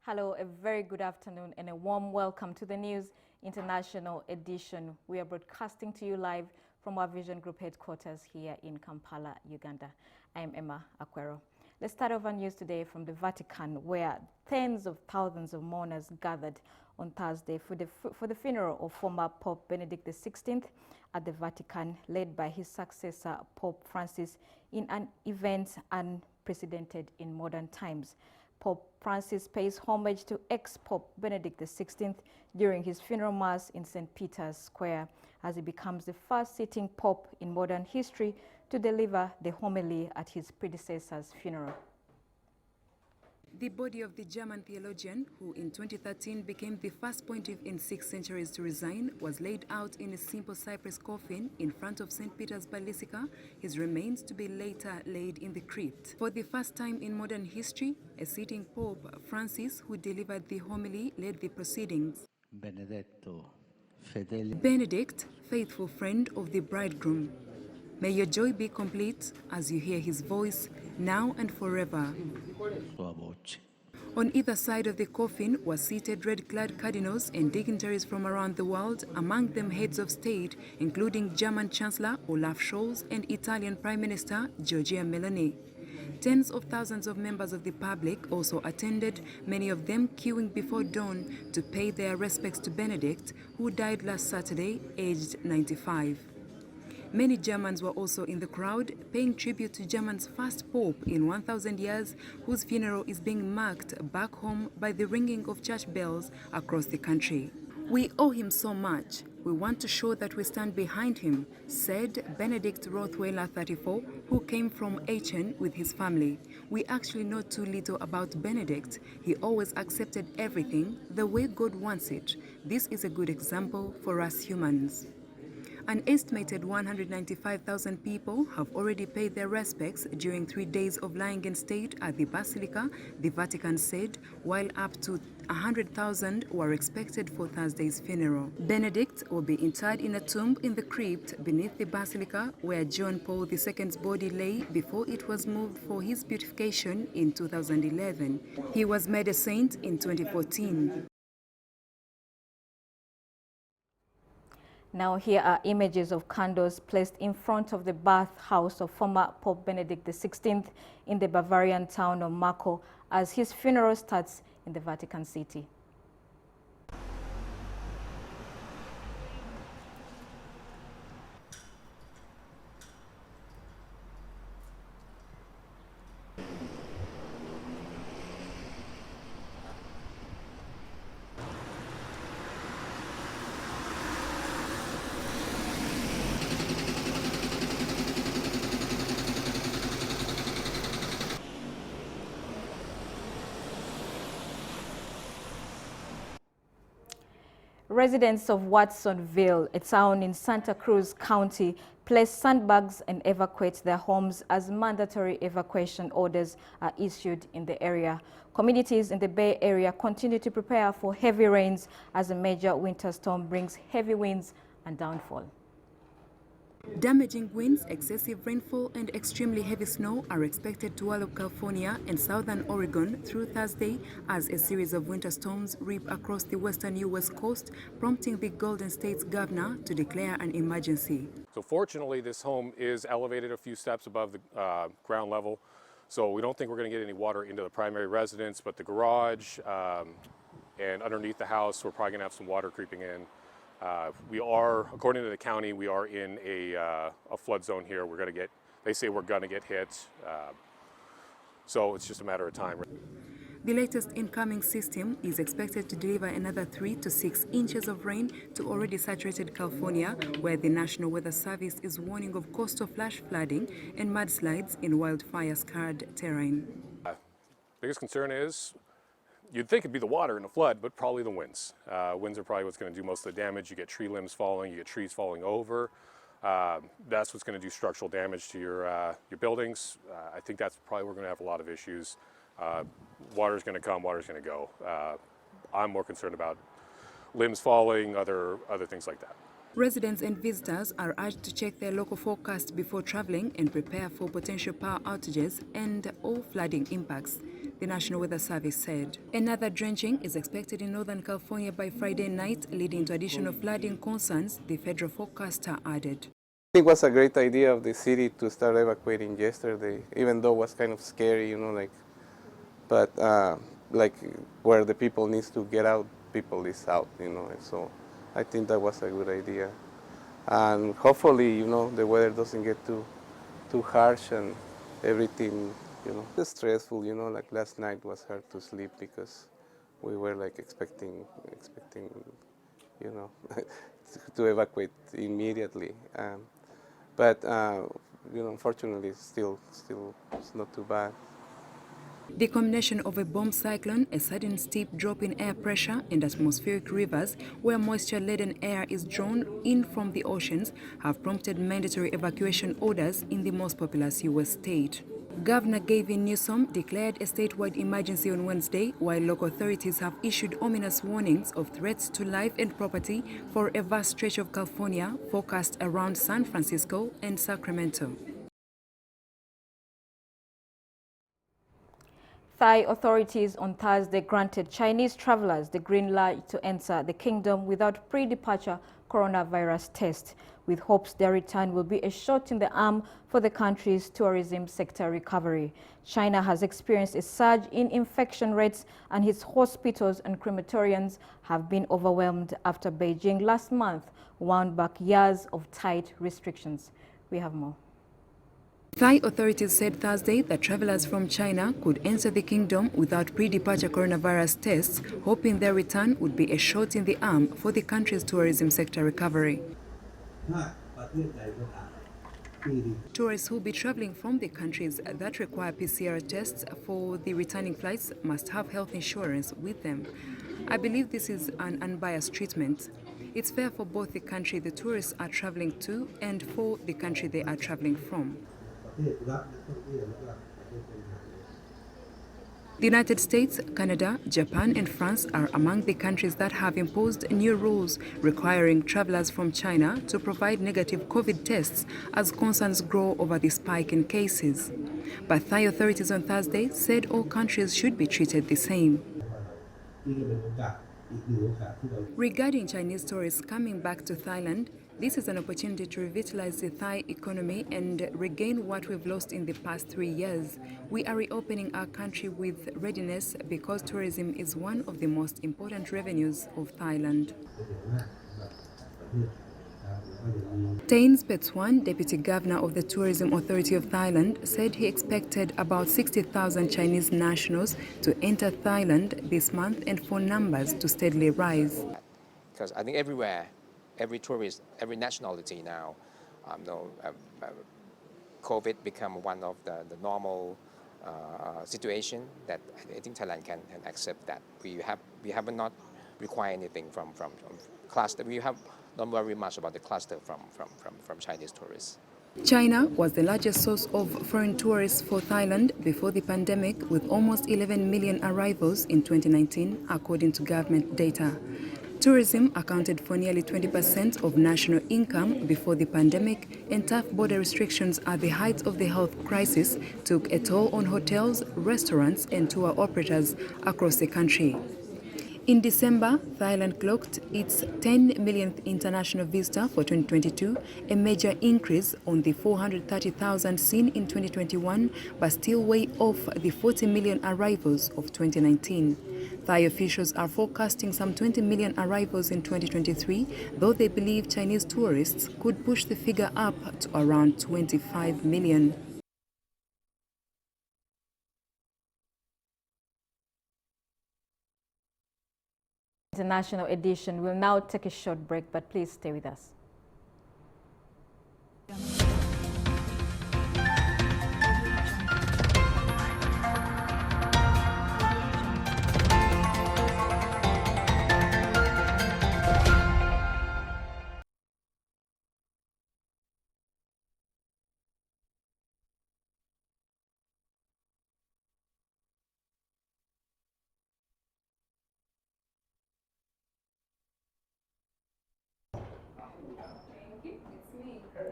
Hello, a very good afternoon and a warm welcome to the News International edition. We are broadcasting to you live from our Vision Group headquarters here in Kampala, Uganda. I'm Emma Akwero. Let's start off our news today from the Vatican, where tens of thousands of mourners gathered on Thursday for the funeral of former Pope Benedict XVI at the Vatican, led by his successor, Pope Francis, in an event unprecedented in modern times. Pope Francis pays homage to ex-Pope Benedict XVI during his funeral mass in St. Peter's Square, as he becomes the first sitting pope in modern history to deliver the homily at his predecessor's funeral. The body of the German theologian, who in 2013 became the first pontiff in 6 centuries to resign, was laid out in a simple cypress coffin in front of St. Peter's Basilica, his remains to be later laid in the crypt. For the first time in modern history, a sitting Pope Francis, who delivered the homily, led the proceedings. Benedict, faithful friend of the bridegroom, may your joy be complete as you hear his voice now and forever. On either side of the coffin were seated red-clad cardinals and dignitaries from around the world, among them heads of state, including German Chancellor Olaf Scholz and Italian Prime Minister Giorgia Meloni. Tens of thousands of members of the public also attended, many of them queuing before dawn to pay their respects to Benedict, who died last Saturday, aged 95. Many Germans were also in the crowd, paying tribute to Germany's first pope in 1,000 years, whose funeral is being marked back home by the ringing of church bells across the country. "We owe him so much. We want to show that we stand behind him," said Benedict Rothweiler, 34, who came from Aachen with his family. "We actually know too little about Benedict. He always accepted everything the way God wants it. This is a good example for us humans." An estimated 195,000 people have already paid their respects during 3 days of lying in state at the Basilica, the Vatican said, while up to 100,000 were expected for Thursday's funeral. Benedict will be interred in a tomb in the crypt beneath the Basilica, where John Paul II's body lay before it was moved for his beatification in 2011. He was made a saint in 2014. Now here are images of candles placed in front of the bathhouse of former Pope Benedict XVI in the Bavarian town of Marko as his funeral starts in the Vatican City. Residents of Watsonville, a town in Santa Cruz County, place sandbags and evacuate their homes as mandatory evacuation orders are issued in the area. Communities in the Bay Area continue to prepare for heavy rains as a major winter storm brings heavy winds and downfall. Damaging winds, excessive rainfall and extremely heavy snow are expected to all of California and southern Oregon through Thursday as a series of winter storms rip across the western U.S. coast, prompting the Golden State's governor to declare an emergency. So fortunately, this home is elevated a few steps above the ground level, so we don't think we're going to get any water into the primary residence, but the garage and underneath the house, we're probably going to have some water creeping in. We are, according to the county, we are in a flood zone here. We're going to get, they say we're going to get hit, so it's just a matter of time. The latest incoming system is expected to deliver another 3 to 6 inches of rain to already saturated California, where the National Weather Service is warning of coastal flash flooding and mudslides in wildfire-scarred terrain. Biggest concern is, you'd think it'd be the water in the flood, but probably the winds. Winds are probably what's going to do most of the damage. You get tree limbs falling, you get trees falling over. That's what's going to do structural damage to your buildings. I think that's probably where we're going to have a lot of issues. Water's going to come, water's going to go. I'm more concerned about limbs falling, other things like that. Residents and visitors are urged to check their local forecast before traveling and prepare for potential power outages and or flooding impacts. the National Weather Service said. Another drenching is expected in Northern California by Friday night, leading to additional flooding concerns, the federal forecaster added. I think it was a great idea of the city to start evacuating yesterday, even though it was kind of scary, but like where the people needs to get out, people is out, and so I think that was a good idea. And hopefully, the weather doesn't get too harsh and everything, It's stressful, like last night was hard to sleep because we were like expecting, to evacuate immediately. But unfortunately, still, it's not too bad. The combination of a bomb cyclone, a sudden steep drop in air pressure, and atmospheric rivers, where moisture-laden air is drawn in from the oceans, have prompted mandatory evacuation orders in the most populous U.S. state. Governor Gavin Newsom declared a statewide emergency on Wednesday, while local authorities have issued ominous warnings of threats to life and property for a vast stretch of California, forecast around San Francisco and Sacramento. Thai authorities on Thursday granted Chinese travelers the green light to enter the kingdom without pre-departure coronavirus test, with hopes their return will be a shot in the arm for the country's tourism sector recovery. China has experienced a surge in infection rates, and its hospitals and crematoriums have been overwhelmed after Beijing last month wound back years of tight restrictions. We have more. Thai authorities said Thursday that travelers from China could enter the kingdom without pre-departure coronavirus tests, hoping their return would be a shot in the arm for the country's tourism sector recovery. Tourists who will be traveling from the countries that require PCR tests for the returning flights must have health insurance with them. I believe this is an unbiased treatment. It's fair for both the country the tourists are traveling to and for the country they are traveling from. The United States, Canada, Japan and France are among the countries that have imposed new rules requiring travelers from China to provide negative COVID tests as concerns grow over the spike in cases. But Thai authorities on Thursday said all countries should be treated the same. Regarding Chinese tourists coming back to Thailand, this is an opportunity to revitalize the Thai economy and regain what we've lost in the past 3 years. We are reopening our country with readiness because tourism is one of the most important revenues of Thailand. Tains Petsuan, Deputy Governor of the Tourism Authority of Thailand, said he expected about 60,000 Chinese nationals to enter Thailand this month and for numbers to steadily rise. Because I think everywhere, every tourist, every nationality now, COVID become one of the normal situation that I think Thailand can accept that. We have not required anything from cluster. We have not worry much about the cluster from Chinese tourists. China was the largest source of foreign tourists for Thailand before the pandemic, with almost 11 million arrivals in 2019, according to government data. Tourism accounted for nearly 20% of national income before the pandemic, and tough border restrictions at the height of the health crisis took a toll on hotels, restaurants and tour operators across the country. In December, Thailand clocked its 10 millionth international visitor for 2022, a major increase on the 430,000 seen in 2021, but still way off the 40 million arrivals of 2019. Thai officials are forecasting some 20 million arrivals in 2023, though they believe Chinese tourists could push the figure up to around 25 million. International edition will now take a short break, but please stay with us.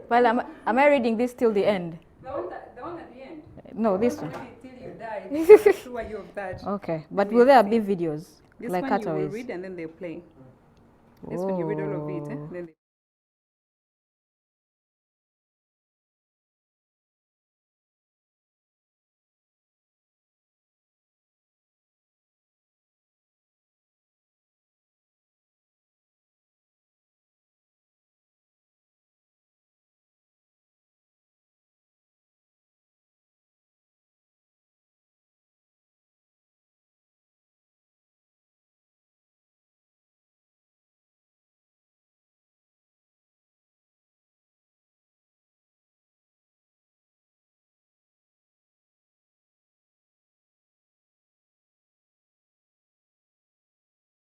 Well, am I reading this till the end? The one at the end? No, this one. Till you die. assure you of that. Okay, but we will there see. be videos This like one you will cutaways? read and then they play. This one you read all of it.